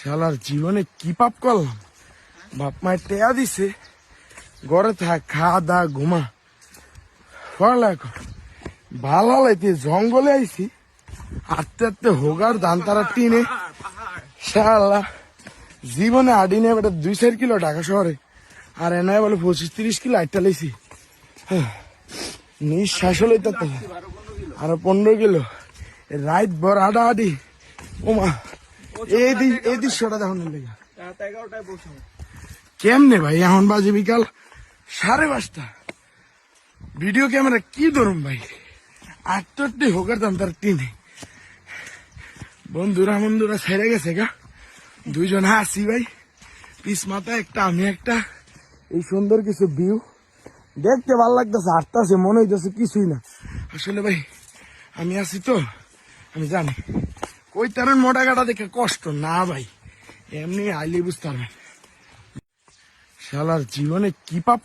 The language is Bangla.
শালার জীবনে কি পাপ করলাম, বাপ মায়ের টেয়া দিছে ঘরে থাক, খাওয়া দাওয়া, ঘুমা, পড়ালেখা ভালো লাইতে জঙ্গলে আইছি, আস্তে আস্তে হোগার ধান তারা টিনে শালা জীবনে আডিনে বেটা 2-4 কিলো ঢাকা শহরে, আর এনে বলে 25-30 কিলো আটটা লাইছি। নিঃশ্বাস লইতে আরো 15 কিলো রাত ভর আডা আডি। ওমা এই দৃশ্যটা দেখুন কেমনে ভাই, এখন বাজে বিকাল 5:30। ভিডিও ক্যামেরা কি ধরুন ভাই, আটটি হোকার দাম তার টিনে। বন্ধুরা ছেড়ে গেছে গা, 2 জন আসি ভাই, পিস মাথা একটা আমি একটা। এই সুন্দর কিছু ভিউ দেখতে ভালো লাগতেছে, হাঁটতেছে মনে হইতেছে কিছুই না। আসলে ভাই আমি আছি তো, আমি জানি কই তারেন মোটা কাটা দেখে কষ্ট না ভাই, এমনি আইলে বুঝতে পারবেন। শালার জীবনে কি পাপ